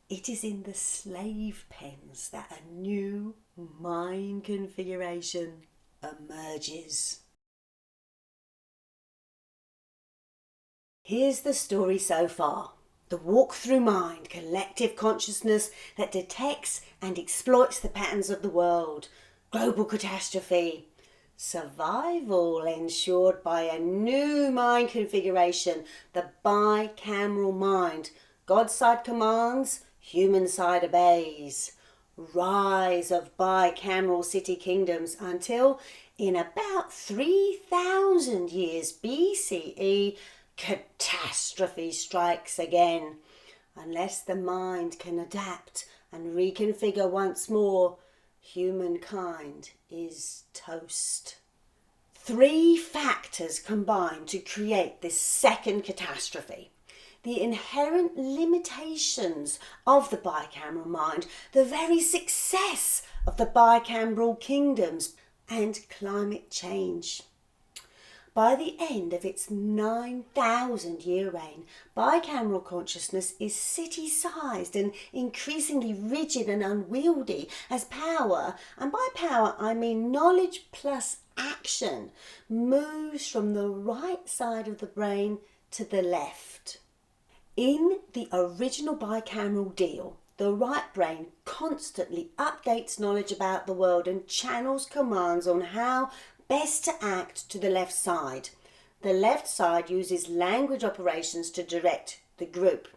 It is in the slave pens that a new mind configuration emerges. Here's the story so far. The walk through mind, collective consciousness that detects and exploits the patterns of the world. Global catastrophe. Survival ensured by a new mind configuration, the bicameral mind. God's side commands, human side obeys. Rise of bicameral city kingdoms until in about 3,000 years BCE, catastrophe strikes again. Unless the mind can adapt and reconfigure once more, humankind is toast. 3 factors combine to create this second catastrophe. The inherent limitations of the bicameral mind, the very success of the bicameral kingdoms, and climate change. By the end of its 9,000-year reign, bicameral consciousness is city-sized and increasingly rigid and unwieldy as power, and by power I mean knowledge plus action, moves from the right side of the brain to the left. In the original bicameral deal, the right brain constantly updates knowledge about the world and channels commands on how best to act to the left side. The left side uses language operations to direct the group.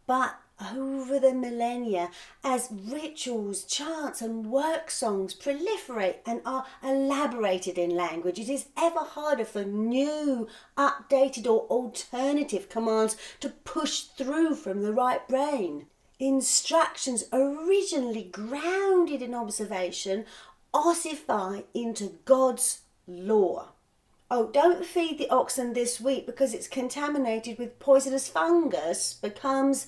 But over the millennia, as rituals, chants and work songs proliferate and are elaborated in language, it is ever harder for new, updated or alternative commands to push through from the right brain. Instructions originally grounded in observation ossify into God's law. Oh, don't feed the oxen this week because it's contaminated with poisonous fungus becomes,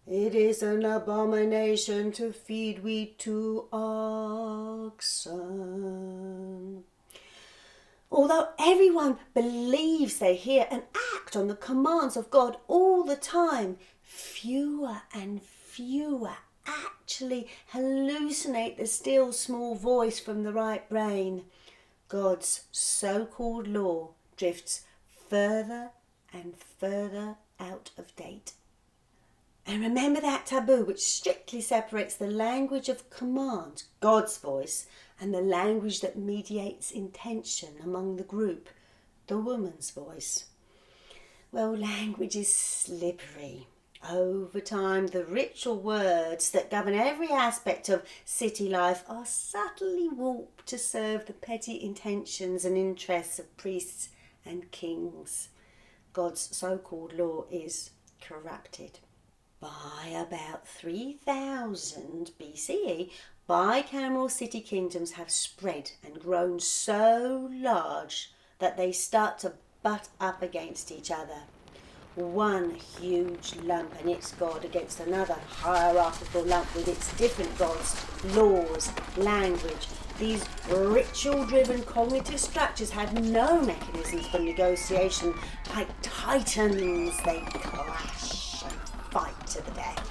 it is an abomination to feed wheat to oxen. Although everyone believes they hear and act on the commands of God all the time, fewer and fewer actually hallucinate the still small voice from the right brain. God's so-called law drifts further and further out of date. And remember that taboo which strictly separates the language of command, God's voice, and the language that mediates intention among the group, the woman's voice. Well, language is slippery. Over time, the ritual words that govern every aspect of city life are subtly warped to serve the petty intentions and interests of priests and kings. God's so-called law is corrupted. By about 3000 BCE, bicameral city kingdoms have spread and grown so large that they start to butt up against each other. One huge lump and its god against another hierarchical lump with its different gods, laws, language. These ritual-driven cognitive structures have no mechanisms for negotiation. Like titans, they clash and fight to the death.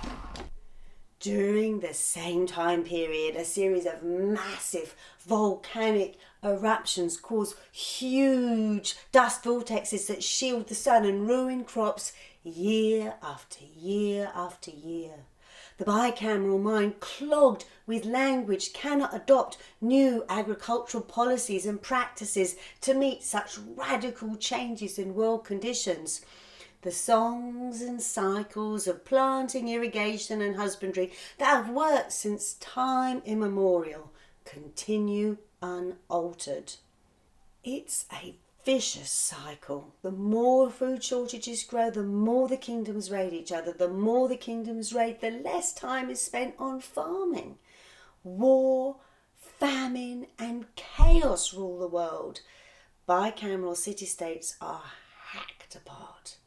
During the same time period, a series of massive volcanic eruptions cause huge dust vortexes that shield the sun and ruin crops year after year after year. The bicameral mind, clogged with language, cannot adopt new agricultural policies and practices to meet such radical changes in world conditions. The songs and cycles of planting, irrigation and husbandry that have worked since time immemorial continue unaltered. It's a vicious cycle. The more food shortages grow, the more the kingdoms raid each other. The more the kingdoms raid, the less time is spent on farming. War, famine and chaos rule the world. Bicameral city-states are hacked apart.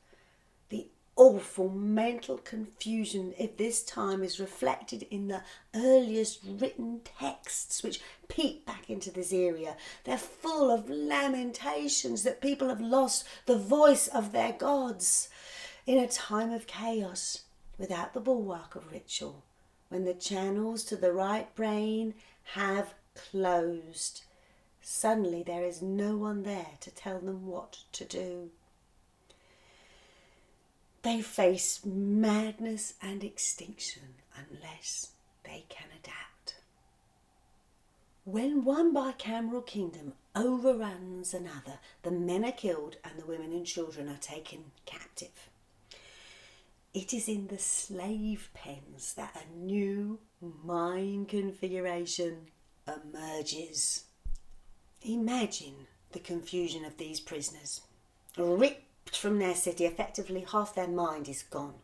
The awful mental confusion of this time is reflected in the earliest written texts which peep back into this area. They're full of lamentations that people have lost the voice of their gods. In a time of chaos, without the bulwark of ritual, when the channels to the right brain have closed. Suddenly there is no one there to tell them what to do. They face madness and extinction unless they can adapt. When one bicameral kingdom overruns another, the men are killed and the women and children are taken captive. It is in the slave pens that a new mind configuration emerges. Imagine the confusion of these prisoners. Ripped from their city, effectively half their mind is gone.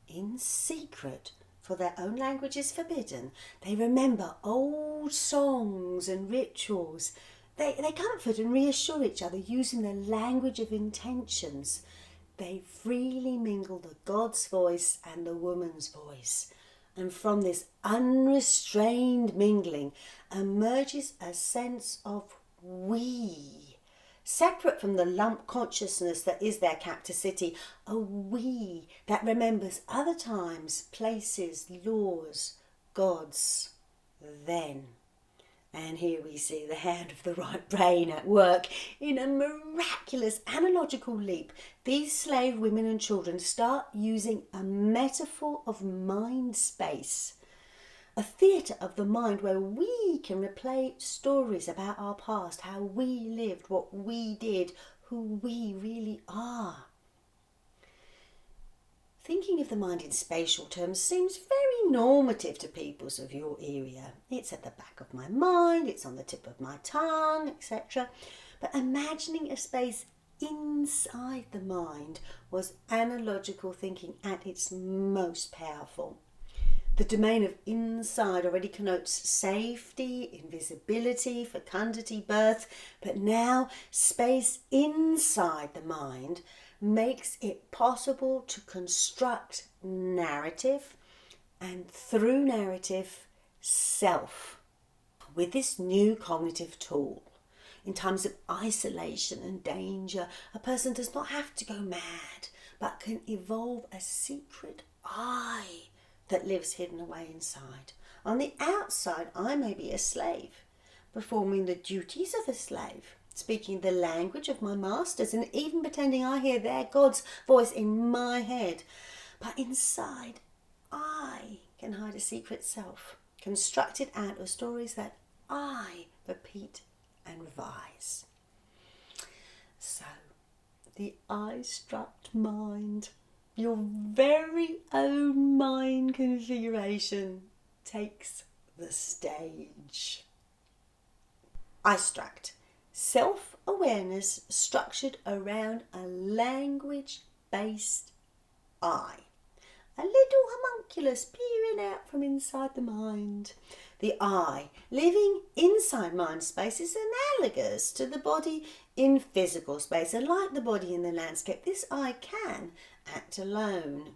In secret, for their own language is forbidden, they remember old songs and rituals. They comfort and reassure each other using the language of intentions. They freely mingle the God's voice and the woman's voice. And from this unrestrained mingling emerges a sense of we, separate from the lump consciousness that is their captive city, a we that remembers other times, places, laws, gods, then. And here we see the hand of the right brain at work. In a miraculous analogical leap, these slave women and children start using a metaphor of mind space, a theatre of the mind where we can replay stories about our past, how we lived, what we did, who we really are. Thinking of the mind in spatial terms seems very normative to peoples of your area. It's at the back of my mind, it's on the tip of my tongue, etc. But imagining a space inside the mind was analogical thinking at its most powerful. The domain of inside already connotes safety, invisibility, fecundity, birth, but now space inside the mind makes it possible to construct narrative and through narrative self. With this new cognitive tool, in times of isolation and danger, a person does not have to go mad, but can evolve a secret I that lives hidden away inside. On the outside, I may be a slave, performing the duties of a slave, speaking the language of my masters, and even pretending I hear their God's voice in my head. But inside, I can hide a secret self, constructed out of stories that I repeat and revise. So, the I-struct mind, your very own mind configuration, takes the stage. I-struct. Self-awareness structured around a language-based I. A little homunculus peering out from inside the mind. The I, living inside mind space, is analogous to the body in physical space. And like the body in the landscape, this I can act alone.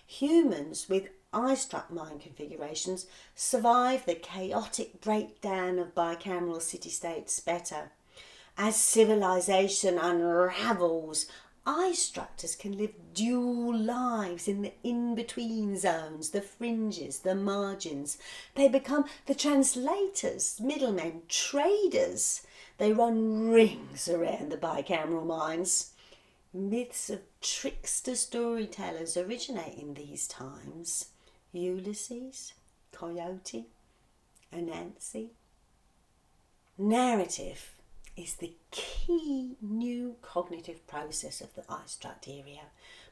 Humans with I-struct mind configurations survive the chaotic breakdown of bicameral city-states better. As civilization unravels, I-structors can live dual lives in the in-between zones, the fringes, the margins. They become the translators, middlemen, traders. They run rings around the bicameral minds. Myths of trickster storytellers originate in these times. Ulysses, Coyote, Anansi. Narrative is the key new cognitive process of the I-struct area,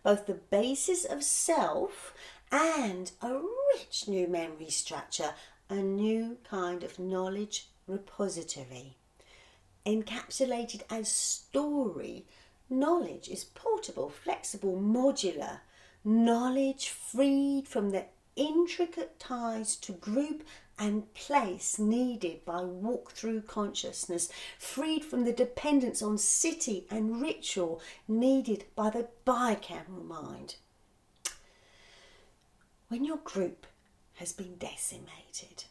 both the basis of self and a rich new memory structure, a new kind of knowledge repository. Encapsulated as story, knowledge is portable, flexible, modular. Knowledge freed from the intricate ties to group and place needed by walk-through consciousness, freed from the dependence on city and ritual needed by the bicameral mind. When your group has been decimated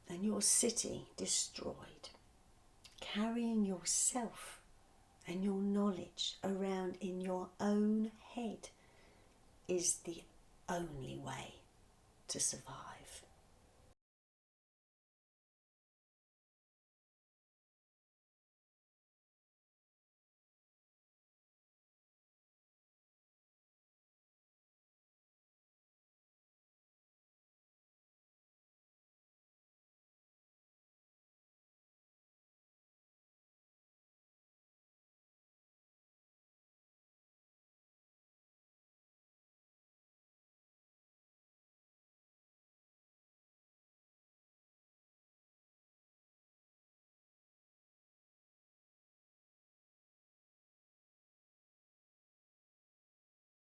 and your city destroyed, carrying yourself and your knowledge around in your own head is the only way to survive.